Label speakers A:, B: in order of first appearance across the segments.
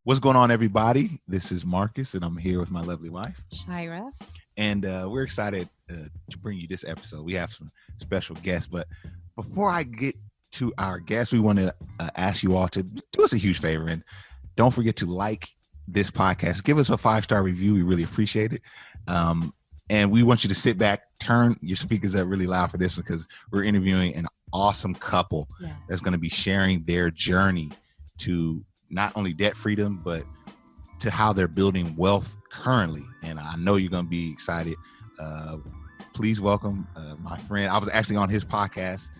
A: What's going on, everybody? This is Marcus, and I'm here with my lovely wife,
B: Shira.
A: And we're excited to bring you this episode. We have some special guests, but before I get to our guests, we want to ask you all to do us a huge favor, and don't forget to like this podcast. Give us a 5-star review. We really appreciate it. And we want you to sit back, turn your speakers up really loud for this, because we're interviewing an awesome couple that's going to be sharing their journey to not only debt freedom, but to how they're building wealth currently. And I know you're going to be excited. Please welcome my friend. I was actually on his podcast.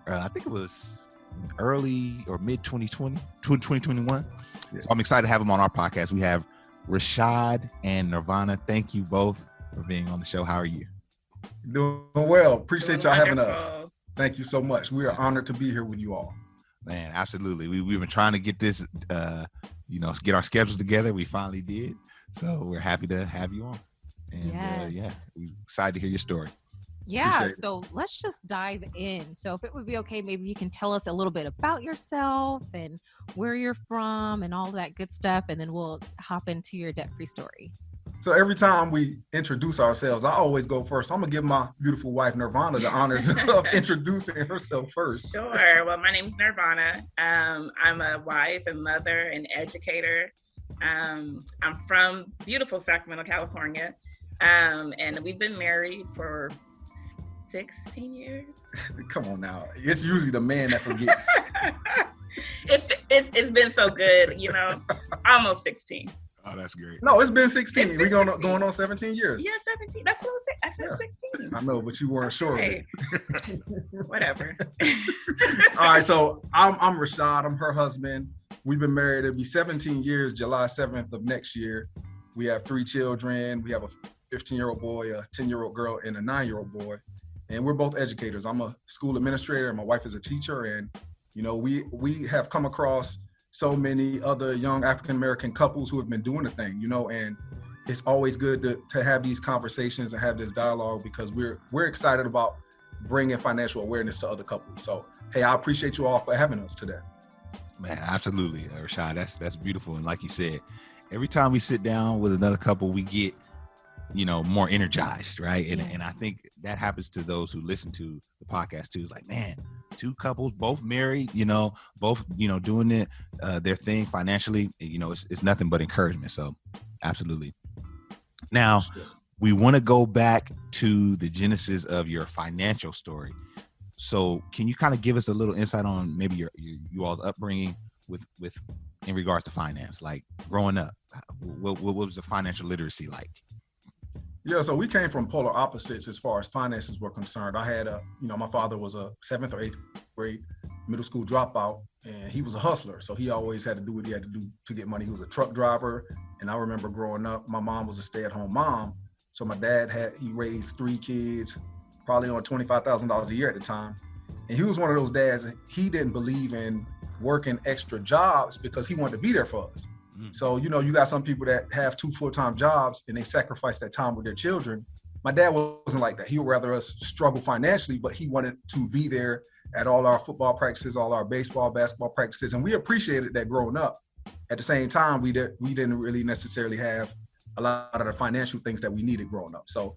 A: I think it was early or mid 2021. Yeah. So I'm excited to have him on our podcast. We have Rashad and Nirvanna. Thank you both for being on the show. How are you?
C: Doing well. Appreciate y'all having us. Thank you so much. We are honored to be here with you all.
A: Man, absolutely. We've been trying to get this, get our schedules together. We finally did. So we're happy to have you on. And we're excited to hear your story.
B: Yeah, so let's just dive in. So if it would be okay, maybe you can tell us a little bit about yourself and where you're from and all that good stuff. And then we'll hop into your debt-free story.
C: So every time we introduce ourselves, I always go first. I'm going to give my beautiful wife, Nirvanna, the honors of introducing herself first.
D: Sure. Well, my name is Nirvanna. I'm a wife and mother and educator. I'm from beautiful Sacramento, California. And we've been married for 16 years.
C: Come on now. It's usually the man that forgets.
D: It's been so good, almost 16.
A: Oh, that's great.
C: No, it's been 16. We're going on 17 years.
D: Yeah, 17. That's what I said. I said 16.
C: I know, but you weren't sure.
D: Hey. Whatever.
C: All right, so I'm Rashad. I'm her husband. We've been married. It'll be 17 years, July 7th of next year. We have 3 children. We have a 15-year-old boy, a 10-year-old girl, and a 9-year-old boy. And we're both educators. I'm a school administrator, and my wife is a teacher. And, we have come across so many other young African-American couples who have been doing the thing, and it's always good to have these conversations and have this dialogue, because we're excited about bringing financial awareness to other couples. So, hey, I appreciate you all for having us today.
A: Man, absolutely, Rashad. That's beautiful. And like you said, every time we sit down with another couple, we get, more energized, right? And I think that happens to those who listen to the podcast too. It's like, man, 2 couples, both married, both, doing it, their thing financially, it's nothing but encouragement. So absolutely. Now, we want to go back to the genesis of your financial story. So can you kind of give us a little insight on maybe you all's upbringing with in regards to finance, like growing up? What was the financial literacy like?
C: Yeah, so we came from polar opposites as far as finances were concerned. I had my father was a 7th or 8th grade middle school dropout, and he was a hustler. So he always had to do what he had to do to get money. He was a truck driver. And I remember growing up, my mom was a stay-at-home mom. So my dad he raised 3 kids, probably on $25,000 a year at the time. And he was one of those dads, he didn't believe in working extra jobs because he wanted to be there for us. So, you got some people that have 2 full-time jobs and they sacrifice that time with their children. My dad wasn't like that. He would rather us struggle financially, but he wanted to be there at all our football practices, all our baseball, basketball practices. And we appreciated that growing up. At the same time, we didn't really necessarily have a lot of the financial things that we needed growing up. So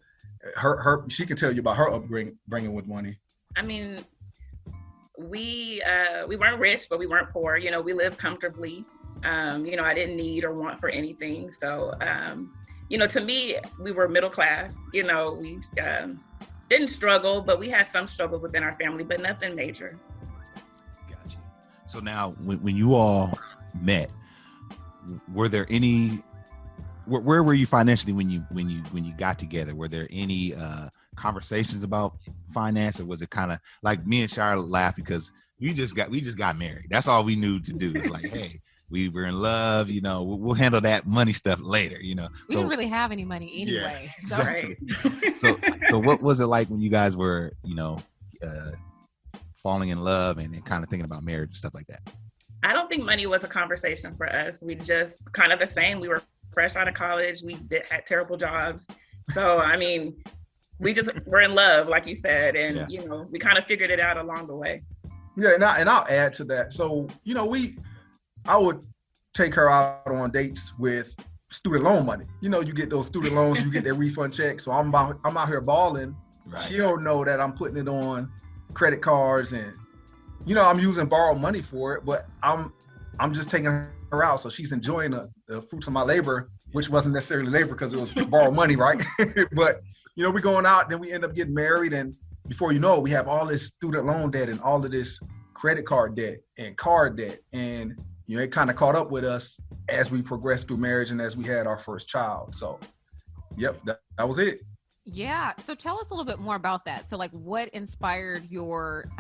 C: she can tell you about her upbringing with money.
D: I mean, we weren't rich, but we weren't poor. We lived comfortably. I didn't need or want for anything. So, to me, we were middle class. We didn't struggle, but we had some struggles within our family, but nothing major.
A: Gotcha. So now, when you all met, were there any? Where were you financially when you got together? Were there any conversations about finance, or was it kind of like me and Charlotte laugh because we just got married? That's all we knew to do. It's like, hey. We were in love, we'll handle that money stuff later,
B: We didn't really have any money anyway.
A: Yeah, exactly. So what was it like when you guys were, falling in love and kind of thinking about marriage and stuff like that?
D: I don't think money was a conversation for us. We just kind of the same. We were fresh out of college. We had terrible jobs. So, we're in love, like you said, and we kind of figured it out along the way.
C: Yeah, and I'll add to that. So, I would take her out on dates with student loan money. You get those student loans, you get that refund check. So I'm out here balling. Right. She don't know that I'm putting it on credit cards, and I'm using borrowed money for it, but I'm just taking her out. So she's enjoying the fruits of my labor, which wasn't necessarily labor because it was borrowed money, right? But we're going out, then we end up getting married, and before you know it, we have all this student loan debt and all of this credit card debt and card debt. And, it kind of caught up with us as we progressed through marriage and as we had our first child. So, yep, that was it.
B: Yeah. So tell us a little bit more about that. So like what inspired your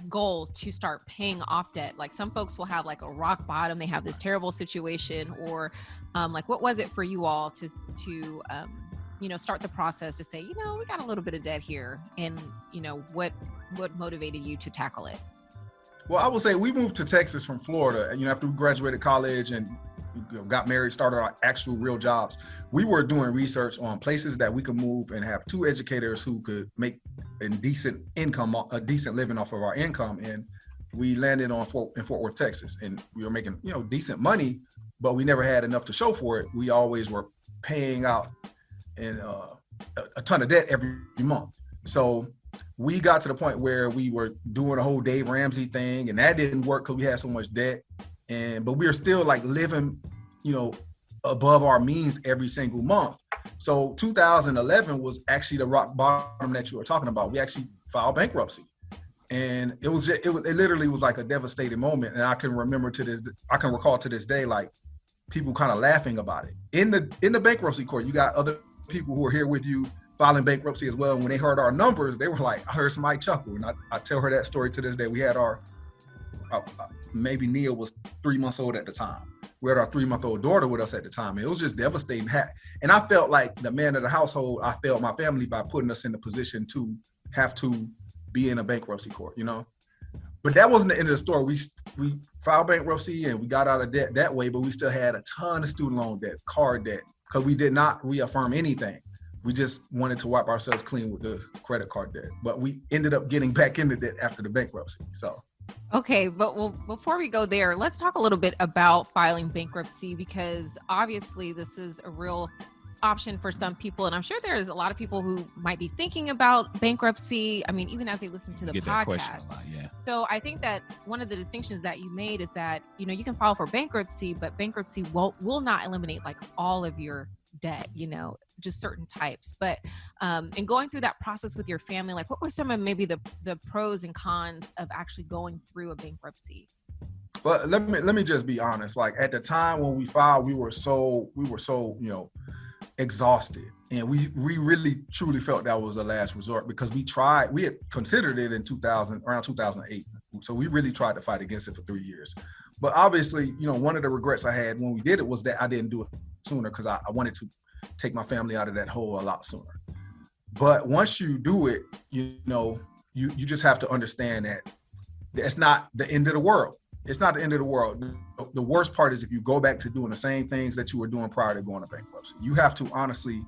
B: goal to start paying off debt? Like some folks will have like a rock bottom. They have this terrible situation, or like what was it for you all to start the process to say, we got a little bit of debt here, and what motivated you to tackle it?
C: Well, I would say we moved to Texas from Florida, and after we graduated college and got married, started our actual real jobs, we were doing research on places that we could move and have two educators who could make a decent living off of our income. And we landed in Fort Worth, Texas, and we were making decent money, but we never had enough to show for it. We always were paying out and a ton of debt every month. So we got to the point where we were doing a whole Dave Ramsey thing, and that didn't work because we had so much debt. But we were still like living, above our means every single month. So 2011 was actually the rock bottom that you were talking about. We actually filed bankruptcy, and it literally was like a devastating moment. And I can recall to this day, like people kind of laughing about it. In the bankruptcy court, you got other people who are here with you filing bankruptcy as well. And when they heard our numbers, they were like, I heard somebody chuckle. And I tell her that story to this day. We had our, maybe Nia was 3 months old at the time. We had our 3-month-old daughter with us at the time. And it was just devastating. And I felt like the man of the household. I failed my family by putting us in the position to have to be in a bankruptcy court, But that wasn't the end of the story. We filed bankruptcy and we got out of debt that way, but we still had a ton of student loan debt, card debt, because we did not reaffirm anything. We just wanted to wipe ourselves clean with the credit card debt, but we ended up getting back into debt after the bankruptcy. So,
B: okay, but before we go there, let's talk a little bit about filing bankruptcy, because obviously this is a real option for some people, and I'm sure there's a lot of people who might be thinking about bankruptcy. I mean, even as they listen to the podcast.
A: Yeah.
B: So I think that one of the distinctions that you made is that you can file for bankruptcy, but bankruptcy will not eliminate like all of your debt, just certain types. But in going through that process with your family, like what were some of maybe the pros and cons of actually going through a bankruptcy?
C: But let me just be honest. Like at the time when we filed, we were so exhausted, and we really truly felt that was the last resort, because we had considered it in around 2008. So we really tried to fight against it for 3 years. But obviously, one of the regrets I had when we did it was that I didn't do it sooner, because I wanted to take my family out of that hole a lot sooner. But once you do it, you just have to understand that it's not the end of the world. It's not the end of the world. The worst part is if you go back to doing the same things that you were doing prior to going to bankruptcy. You have to honestly,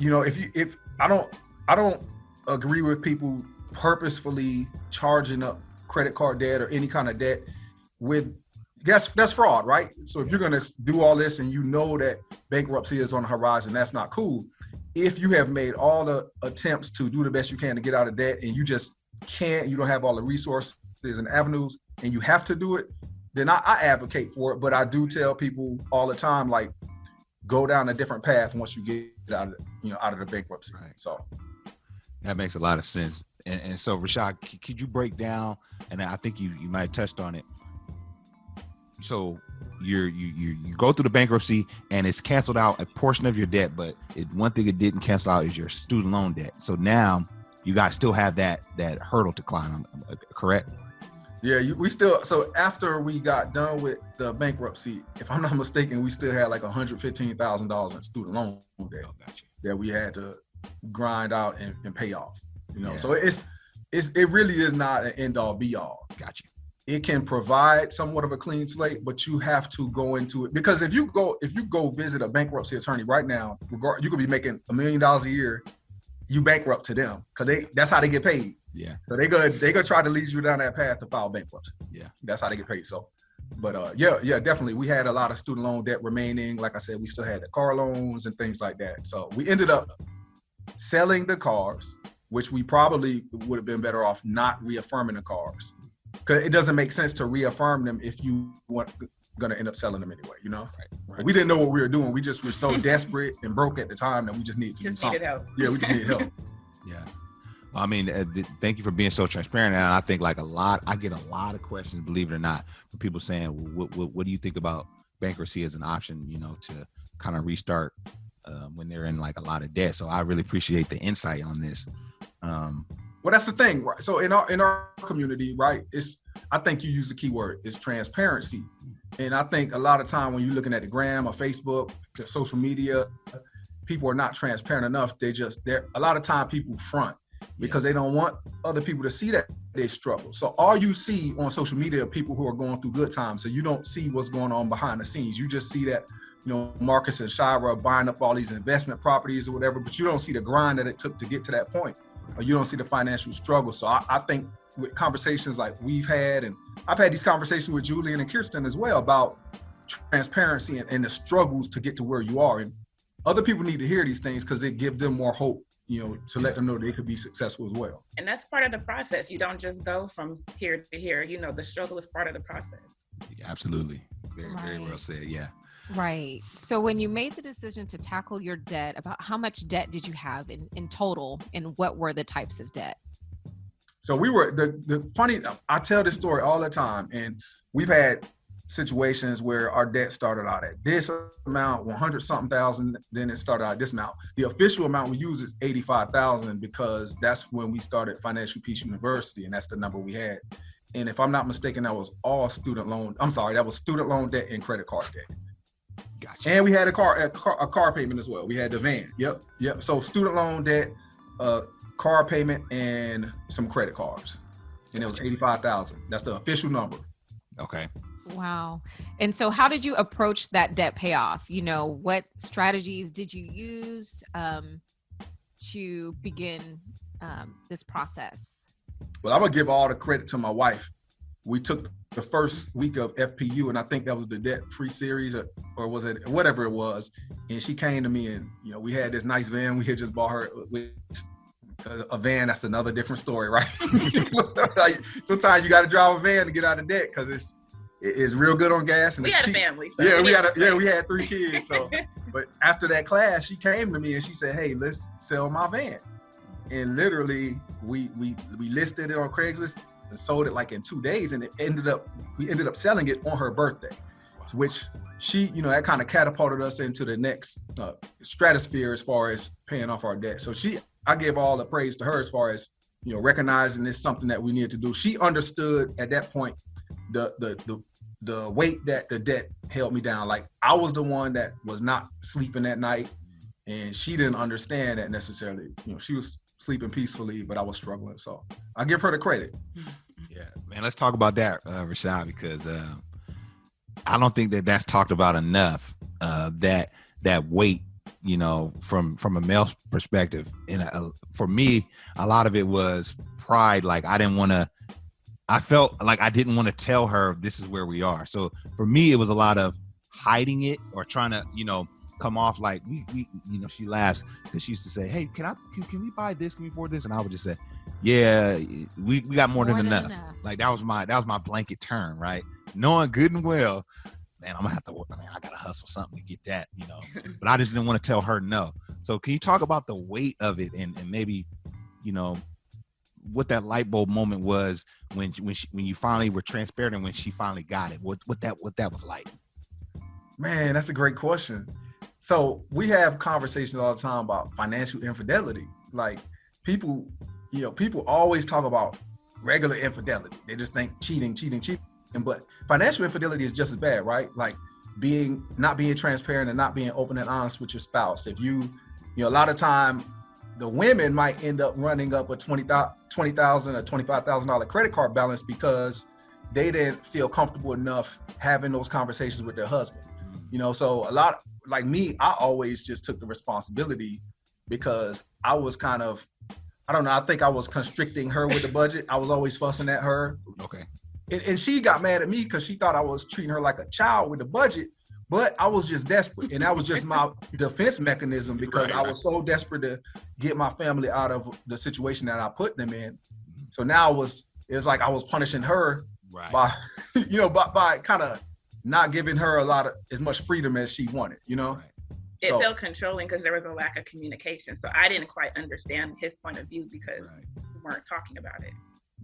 C: if I don't agree with people purposefully charging up credit card debt or any kind of debt with, that's fraud, right? So if you're going to do all this and that bankruptcy is on the horizon, that's not cool. If you have made all the attempts to do the best you can to get out of debt and you just can't, you don't have all the resources and avenues, and you have to do it, then I advocate for it. But I do tell people all the time, like, go down a different path once you get out of the bankruptcy. Right. So
A: that makes a lot of sense. And so, Rashad, could you break down? And I think you might have touched on it. So you go through the bankruptcy and it's canceled out a portion of your debt, but one thing it didn't cancel out is your student loan debt. So now you guys still have that hurdle to climb, correct?
C: Yeah, we still. So after we got done with the bankruptcy, if I'm not mistaken, we still had like $115,000 in student loan debt that we had to grind out and pay off. So it really is not an end all be all.
A: Got you.
C: it can provide somewhat of a clean slate, but you have to go into it, because if you go visit a bankruptcy attorney right now, you could be making $1 million a year, you bankrupt to them, because that's how they get paid.
A: Yeah.
C: So they gonna try to lead you down that path to file bankruptcy.
A: Yeah.
C: That's how they get paid. So, but yeah, definitely. We had a lot of student loan debt remaining. Like I said, we still had the car loans and things like that. So we ended up selling the cars, which we probably would have been better off not reaffirming the cars, because it doesn't make sense to reaffirm them if you weren't gonna end up selling them anyway, you know?
A: Right.
C: We didn't know what we were doing. We just were so desperate and broke at the time that we just needed to do something.
D: Needed help.
C: Yeah, we just needed help.
A: Yeah. I mean, thank you for being so transparent. And I think like I get a lot of questions, believe it or not, from people saying, what do you think about bankruptcy as an option, you know, to kind of restart when they're in like a lot of debt. So I really appreciate the insight on this.
C: Well, that's the thing, right? So in our community, right, I think you use the key word, it's transparency. And I think a lot of time when you're looking at the gram or Facebook, the social media, people are not transparent enough. A lot of time people front because they don't want other people to see that they struggle. So all you see on social media are people who are going through good times. So you don't see what's going on behind the scenes. You just see that, you know, Marcus and Shira are buying up all these investment properties or whatever, but you don't see the grind that it took to get to that point, or you don't see the financial struggle. So I think with conversations like we've had, and I've had these conversations with Julian and Kirsten as well about transparency and the struggles to get to where you are. And other people need to hear these things because it gives them more hope, you know, to let them know they could be successful as well.
D: And that's part of the process. You don't just go from here to here. You know, the struggle is part of the process.
A: Yeah, absolutely. Very well said. Yeah.
B: Right. So when you made the decision to tackle your debt, about how much debt did you have in total, and what were the types of debt?
C: So we were the funny, I tell this story all the time, and we've had situations where our debt started out at this amount, 100 something thousand, then it started out at this amount. The official amount we use is 85,000 because that's when we started Financial Peace University, and that's the number we had. And if I'm not mistaken, that was all student loan. I'm sorry, that was student loan debt and credit card debt.
A: Gotcha.
C: And we had a car payment as well. We had the van. Yep. So student loan debt, car payment, and some credit cards. And it was 85,000. That's the official number.
A: Okay.
B: Wow. And so how did you approach that debt payoff? You know, what strategies did you use to begin this process?
C: Well, I'm going to give all the credit to my wife. We took the first week of FPU, and I think that was the Debt Free series, or was it whatever it was. And she came to me, and, you know, we had this nice van. We had just bought her a van. That's another different story, right? Like, sometimes you got to drive a van to get out of debt because it's real good on gas, and
D: we
C: it's
D: had
C: cheap.
D: A family. So
C: we had 3 kids. So, but after that class, she came to me and she said, "Hey, let's sell my van." And literally, we listed it on Craigslist and sold it like in 2 days, and we ended up selling it on her birthday, which she, you know, that kind of catapulted us into the next stratosphere as far as paying off our debt. So I gave all the praise to her as far as, you know, recognizing this something that we needed to do. She understood at that point the weight that the debt held me down. Like, I was the one that was not sleeping at night, and she didn't understand that necessarily. You know, she was sleeping peacefully, but I was struggling. So I give her the credit.
A: Yeah, man. Let's talk about that, Rashad, because I don't think that's talked about enough. That weight, you know, from a male perspective, and for me, a lot of it was pride. Like, I felt like I didn't want to tell her this is where we are. So for me, it was a lot of hiding it or trying to, you know, come off like we you know, she laughs because she used to say, "Hey, can we buy this? Can we afford this?" And I would just say, "Yeah, we got more than enough." Like, that was my blanket term, right? Knowing good and well, man, I'm gonna have to work. Man, I gotta hustle something to get that, you know. But I just didn't want to tell her no. So can you talk about the weight of it and maybe, you know, what that light bulb moment was when you finally were transparent and when she finally got it? What that was like?
C: Man, that's a great question. So we have conversations all the time about financial infidelity. Like, people always talk about regular infidelity. They just think cheating. But financial infidelity is just as bad, right? Like, not being transparent and not being open and honest with your spouse. If you know, a lot of time the women might end up running up a $20,000 or $25,000 credit card balance because they didn't feel comfortable enough having those conversations with their husband. You know, so a lot like me, I always just took the responsibility because I was kind of, I don't know, I think I was constricting her with the budget. I was always fussing at her.
A: Okay.
C: And she got mad at me because she thought I was treating her like a child with the budget, but I was just desperate. And that was just my defense mechanism because I was so desperate to get my family out of the situation that I put them in. So now it was like I was punishing her by, you know, by kind of not giving her as much freedom as she wanted, you know?
D: It felt controlling because there was a lack of communication. So I didn't quite understand his point of view because we weren't talking about it.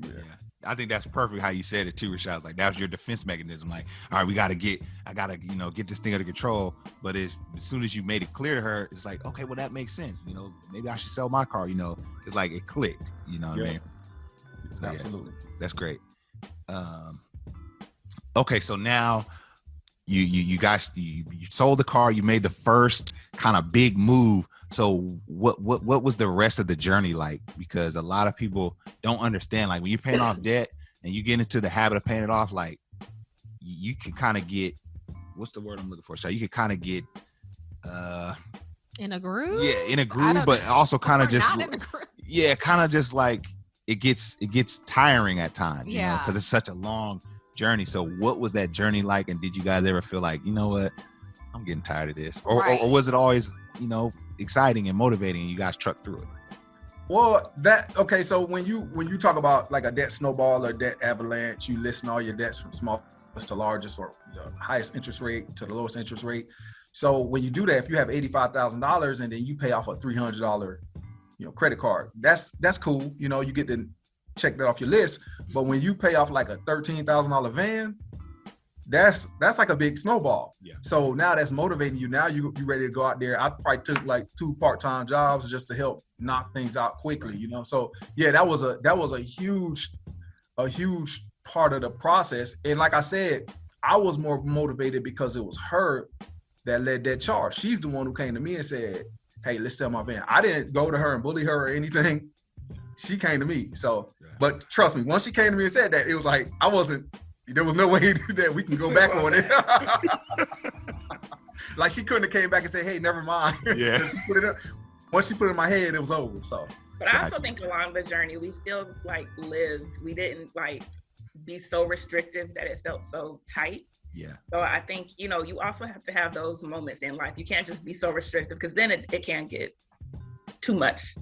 A: Yeah. I think that's perfect how you said it too, Rashad. Like that was your defense mechanism. Like, all right, I gotta, you know, get this thing under control. But as soon as you made it clear to her, it's like, okay, well that makes sense. You know, maybe I should sell my car. You know, it's like it clicked. You know what I mean? So,
C: absolutely.
A: That's great. Okay, so now you guys you sold the car. You made the first kind of big move. So what was the rest of the journey like? Because a lot of people don't understand, like when you're paying off debt and you get into the habit of paying it off, like you can kind of get, what's the word I'm looking for? So you can kind of get
B: in a groove.
A: Yeah, in a groove, but also kind of just kind of just like it gets tiring at times, you know, because it's such a long journey. So what was that journey like? And did you guys ever feel like, you know what, I'm getting tired of this? Or was it always, you know, exciting and motivating and you guys trucked through it?
C: Well, so when you talk about like a debt snowball or debt avalanche, you listen all your debts from smallest to largest, or the highest interest rate to the lowest interest rate. So when you do that, if you have $85,000 and then you pay off a $300, you know, credit card, that's cool. You know, you get to check that off your list. But when you pay off like a $13,000 van, that's like a big snowball. Yeah. So now that's motivating you. Now you ready to go out there. I probably took like 2 part-time jobs just to help knock things out quickly, you know? So yeah, that was a huge part of the process. And like I said, I was more motivated because it was her that led that charge. She's the one who came to me and said, hey, let's sell my van. I didn't go to her and bully her or anything. She came to me. So, but trust me, once she came to me and said that, it was like, there was no way that we can go back on it. Like she couldn't have came back and said, hey, never mind.
A: Yeah.
C: Once she put it in my head, it was over. So,
D: but I also think along the journey, we still like lived. We didn't like be so restrictive that it felt so tight.
A: Yeah.
D: So I think, you know, you also have to have those moments in life. You can't just be so restrictive because then it can get too much.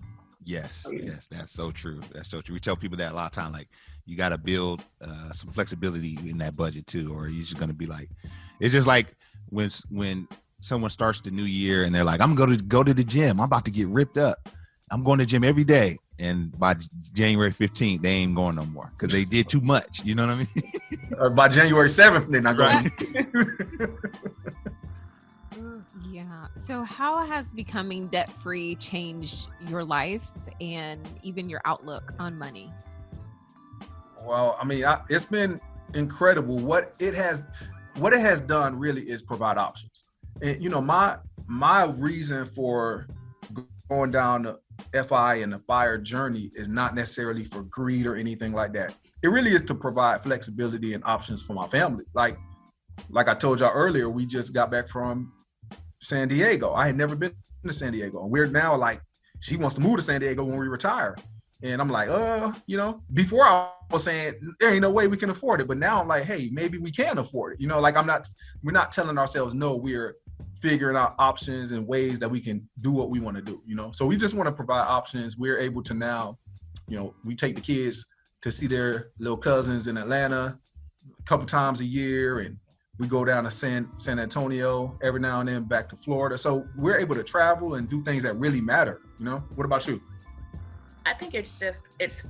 A: Yes, that's so true. That's so true. We tell people that a lot of time, like you got to build some flexibility in that budget too, or you're just going to be like, it's just like when someone starts the new year and they're like, I'm going to go to the gym. I'm about to get ripped up. I'm going to the gym every day. And by January 15th, they ain't going no more because they did too much. You know what I mean?
C: By January 7th, they're not going.
B: Yeah. So how has becoming debt-free changed your life and even your outlook on money?
C: Well, I mean, it's been incredible. What it has done really is provide options. And, you know, my reason for going down the FI and the FIRE journey is not necessarily for greed or anything like that. It really is to provide flexibility and options for my family. Like I told y'all earlier, we just got back from San Diego. I had never been to San Diego. And we're now like, she wants to move to San Diego when we retire. And I'm like, you know, before I was saying there ain't no way we can afford it. But now I'm like, hey, maybe we can afford it. You know, like we're not telling ourselves no, we're figuring out options and ways that we can do what we want to do, you know? So we just want to provide options. We're able to now, you know, we take the kids to see their little cousins in Atlanta a couple times a year. And we go down to San Antonio every now and then, back to Florida. So we're able to travel and do things that really matter, you know? What about you?
D: I think it's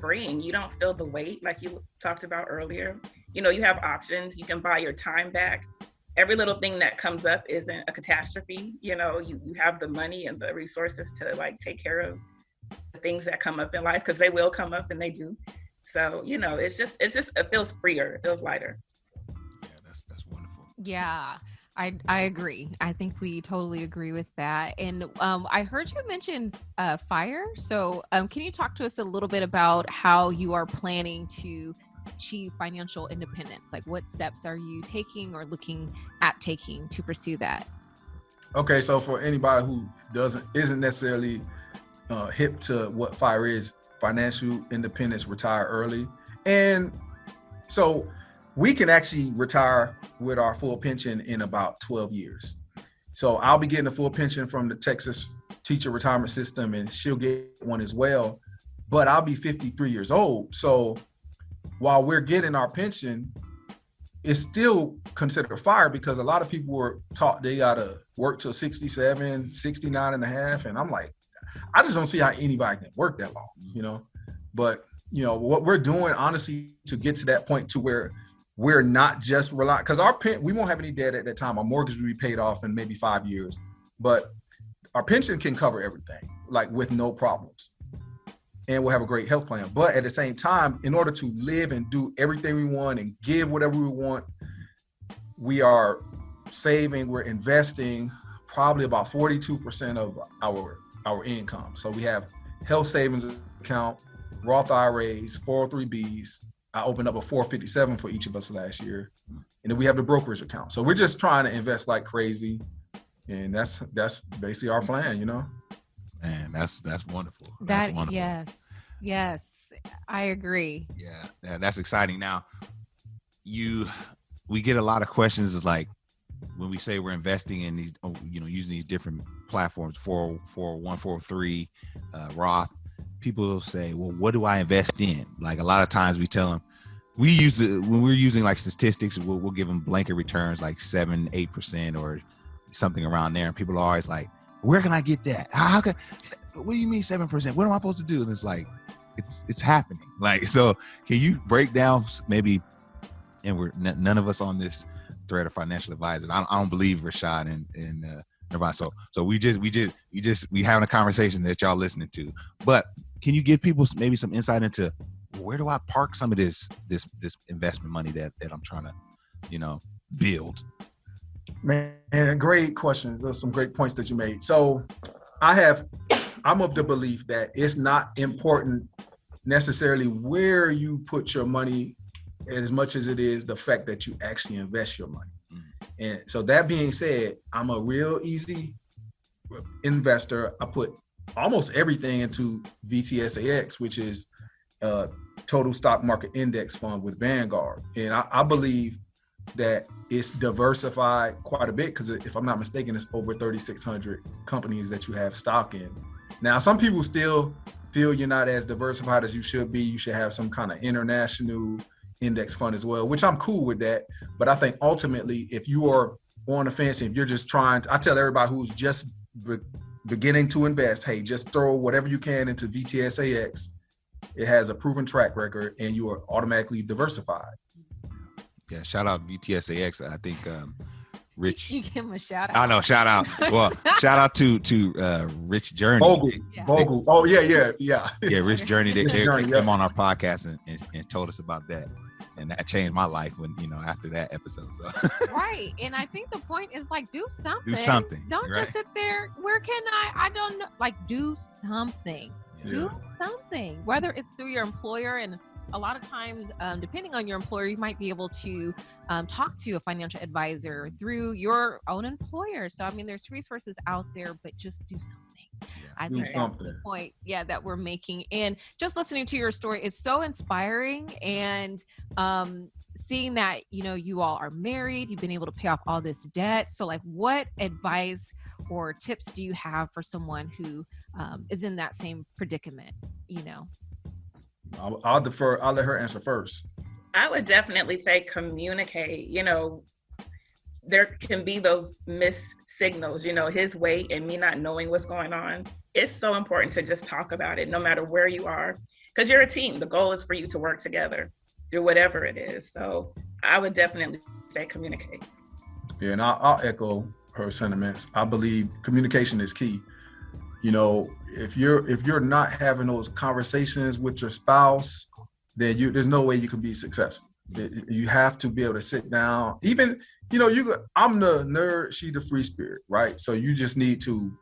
D: freeing. You don't feel the weight like you talked about earlier. You know, you have options. You can buy your time back. Every little thing that comes up isn't a catastrophe. You know, you have the money and the resources to like take care of the things that come up in life, because they will come up and they do. So, you know, it feels freer. It feels lighter.
A: Yeah, that's wonderful.
B: Yeah. I agree. I think we totally agree with that. And I heard you mention FIRE. So can you talk to us a little bit about how you are planning to achieve financial independence? Like, what steps are you taking or looking at taking to pursue that?
C: Okay, so for anybody who isn't necessarily hip to what FIRE is, financial independence, retire early. And so we can actually retire with our full pension in about 12 years. So I'll be getting a full pension from the Texas teacher retirement system, and she'll get one as well. But I'll be 53 years old. So while we're getting our pension, it's still considered FIRE because a lot of people were taught they gotta work till 67, 69 and a half. And I'm like, I just don't see how anybody can work that long, you know? But, you know, what we're doing, honestly, to get to that point to where we're not just relying, because we won't have any debt at that time. Our mortgage will be paid off in maybe 5 years, but our pension can cover everything, like with no problems. And we'll have a great health plan. But at the same time, in order to live and do everything we want and give whatever we want, we are saving, we're investing probably about 42% of our income. So we have health savings account, Roth IRAs, 403Bs. I opened up a 457 for each of us last year. And then we have the brokerage account. So we're just trying to invest like crazy. And that's basically our plan, you know?
A: Man, that's wonderful.
B: That's
A: wonderful.
B: Yes, I agree.
A: Yeah, that's exciting. Now, we get a lot of questions is like when we say we're investing in these, using these different platforms, 401, 403, Roth. People will say, well, what do I invest in? Like a lot of times we tell them, when we're using like statistics, we'll give them blanket returns like 7-8% or something around there. And people are always like, where can I get that? What do you mean 7%? What am I supposed to do? And it's like, it's happening. Like, so can you break down maybe, and we're none of us on this thread of financial advisors. I don't believe Rashad and Nirvanna. So we having a conversation that y'all listening to, but can you give people maybe some insight into where do I park some of this investment money that I'm trying to, build?
C: Man, great questions. There's some great points that you made. So I'm of the belief that it's not important necessarily where you put your money as much as it is the fact that you actually invest your money. And so that being said, I'm a real easy investor. I put almost everything into VTSAX, which is a total stock market index fund with Vanguard. And I believe that it's diversified quite a bit because if I'm not mistaken, it's over 3,600 companies that you have stock in. Now, some people still feel you're not as diversified as you should be. You should have some kind of international index fund as well, which I'm cool with that. But I think ultimately, if you are on the fence, if you're just trying, I tell everybody who's just beginning to invest, hey, just throw whatever you can into VTSAX. It has a proven track record and you are automatically diversified.
A: Yeah, shout out VTSAX. I think Rich.
B: You give him a shout out.
A: I know, shout out. Well, shout out to Rich Journey.
C: Bogle. Oh yeah.
A: Yeah, Rich Journey. They came on our podcast and told us about that. And that changed my life when, after that episode. So
B: Right. And I think the point is like, do something.
A: Do something.
B: Don't
A: right?
B: just sit there. Where can I don't know. Like, do something.
A: Yeah.
B: Do something. Whether it's through your employer, and a lot of times, depending on your employer, you might be able to talk to a financial advisor through your own employer. So, I mean, there's resources out there, but just do something.
A: Yeah.
B: I think that's the point, that we're making. And just listening to your story is so inspiring. And seeing that, you all are married, you've been able to pay off all this debt. So like, what advice or tips do you have for someone who is in that same predicament,
C: I'll defer. I'll let her answer first.
D: I would definitely say communicate. There can be those missed signals, his weight and me not knowing what's going on. It's so important to just talk about it no matter where you are, because you're a team. The goal is for you to work together through whatever it is. So I would definitely say communicate.
C: Yeah, and I'll echo her sentiments. I believe communication is key. If you're not having those conversations with your spouse, then there's no way you can be successful. You have to be able to sit down. Even, I'm the nerd, she the free spirit, right? So you just need to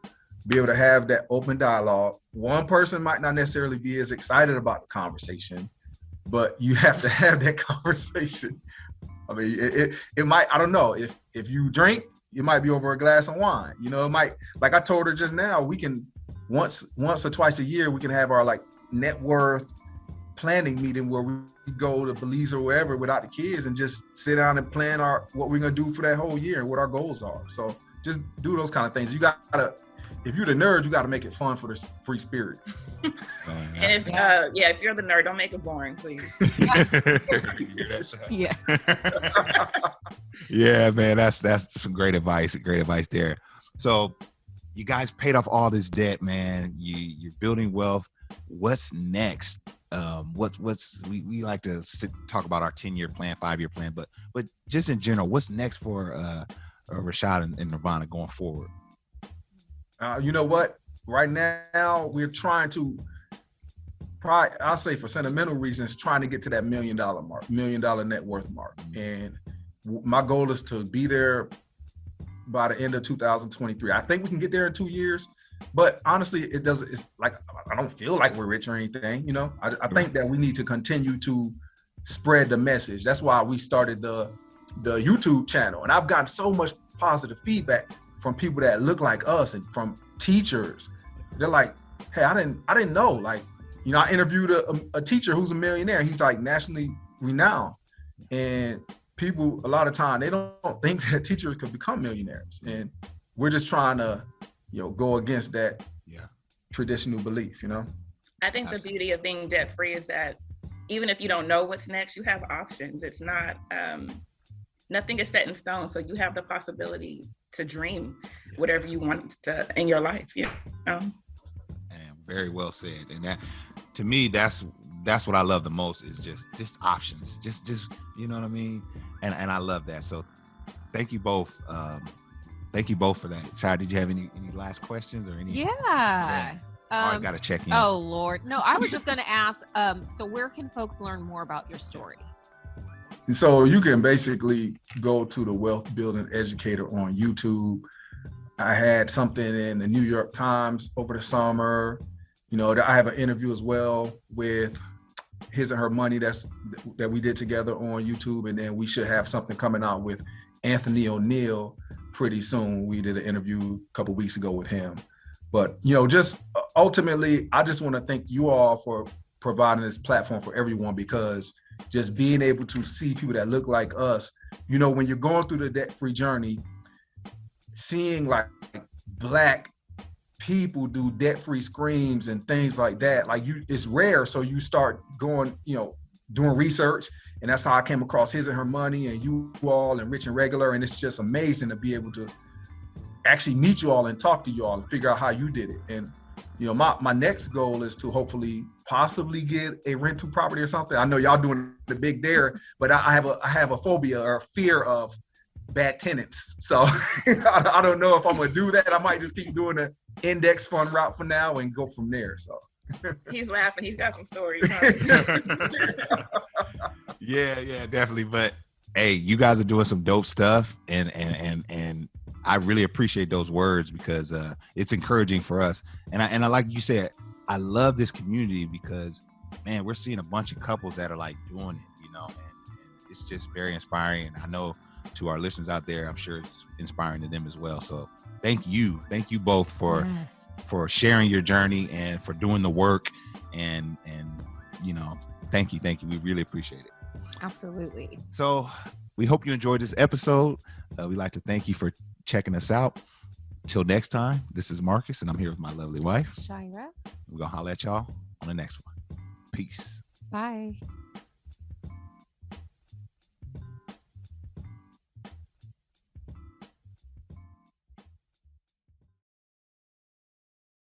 C: be able to have that open dialogue. One person might not necessarily be as excited about the conversation, but you have to have that conversation. I mean, it might, I don't know, if you drink, it might be over a glass of wine. You know, it might, like I told her just now, we can once or twice a year, we can have our like net worth planning meeting where we go to Belize or wherever without the kids and just sit down and plan what we're gonna do for that whole year and what our goals are. So just do those kind of things. You gotta, if you're the nerd, you gotta make it fun for the free spirit.
D: And if you're the nerd, don't make it boring, please.
B: Yeah.
A: Yeah, man, that's some great advice. Great advice there. So you guys paid off all this debt, man. You're building wealth. What's next? We like to talk about our 10-year plan, 5-year plan, but just in general, what's next for Rashad and Nirvanna going forward?
C: You know what? Right now, we're trying to, I'll say for sentimental reasons, trying to get to that $1 million mark, $1 million net worth mark. And my goal is to be there by the end of 2023. I think we can get there in 2 years, but honestly, it's like, I don't feel like we're rich or anything. You know, I think that we need to continue to spread the message. That's why we started the YouTube channel. And I've gotten so much positive feedback from people that look like us and from teachers. They're like, hey, I didn't know. Like, you know, I interviewed a teacher who's a millionaire. He's like nationally renowned. And people, a lot of time, they don't think that teachers could become millionaires. And we're just trying to, you know, go against that traditional belief, you know?
D: I think the beauty of being debt free is that even if you don't know what's next, you have options. It's not, nothing is set in stone. So you have the possibility to dream whatever you want to in your life, you know?
A: And very well said. And that, to me, that's what I love the most is just options. Just you know what I mean? And I love that. So thank you both. Thank you both for that. Shai, did you have any last questions or any?
B: Yeah.
A: I got to check in.
B: Oh Lord. No, I was just going to ask, so where can folks learn more about your story?
C: So you can basically go to the Wealth Building Educator on YouTube. I had something in the New York Times over the summer. You know, I have an interview as well with His and Her Money that we did together on YouTube. And then we should have something coming out with Anthony O'Neill pretty soon. We did an interview a couple weeks ago with him. But, you know, just ultimately, I just want to thank you all for providing this platform for everyone, because just being able to see people that look like us, you know, when you're going through the debt-free journey, seeing like Black people do debt-free screams and things like that, like it's rare. So you start going, you know, doing research, and that's how I came across His and Her Money and you all and Rich and Regular. And it's just amazing to be able to actually meet you all and talk to you all and figure out how you did it. And, you know, my next goal is to hopefully possibly get a rental property or something. I know y'all doing the big there, but I have a phobia or a fear of bad tenants. So I don't know if I'm gonna do that. I might just keep doing the index fund route for now and go from there. So
D: he's laughing. He's got some stories.
A: Yeah, definitely. But hey, you guys are doing some dope stuff, and I really appreciate those words, because it's encouraging for us. And I like you said, I love this community because, man, we're seeing a bunch of couples that are like doing it, you know, and it's just very inspiring. And I know to our listeners out there, I'm sure it's inspiring to them as well. So thank you both for sharing your journey and for doing the work, and you know, thank you. We really appreciate it.
B: Absolutely.
A: So we hope you enjoyed this episode. We'd like to thank you for checking us out. Till next time, this is Marcus, and I'm here with my lovely wife,
B: Shira.
A: We're gonna holler at y'all on the next one. Peace.
B: Bye.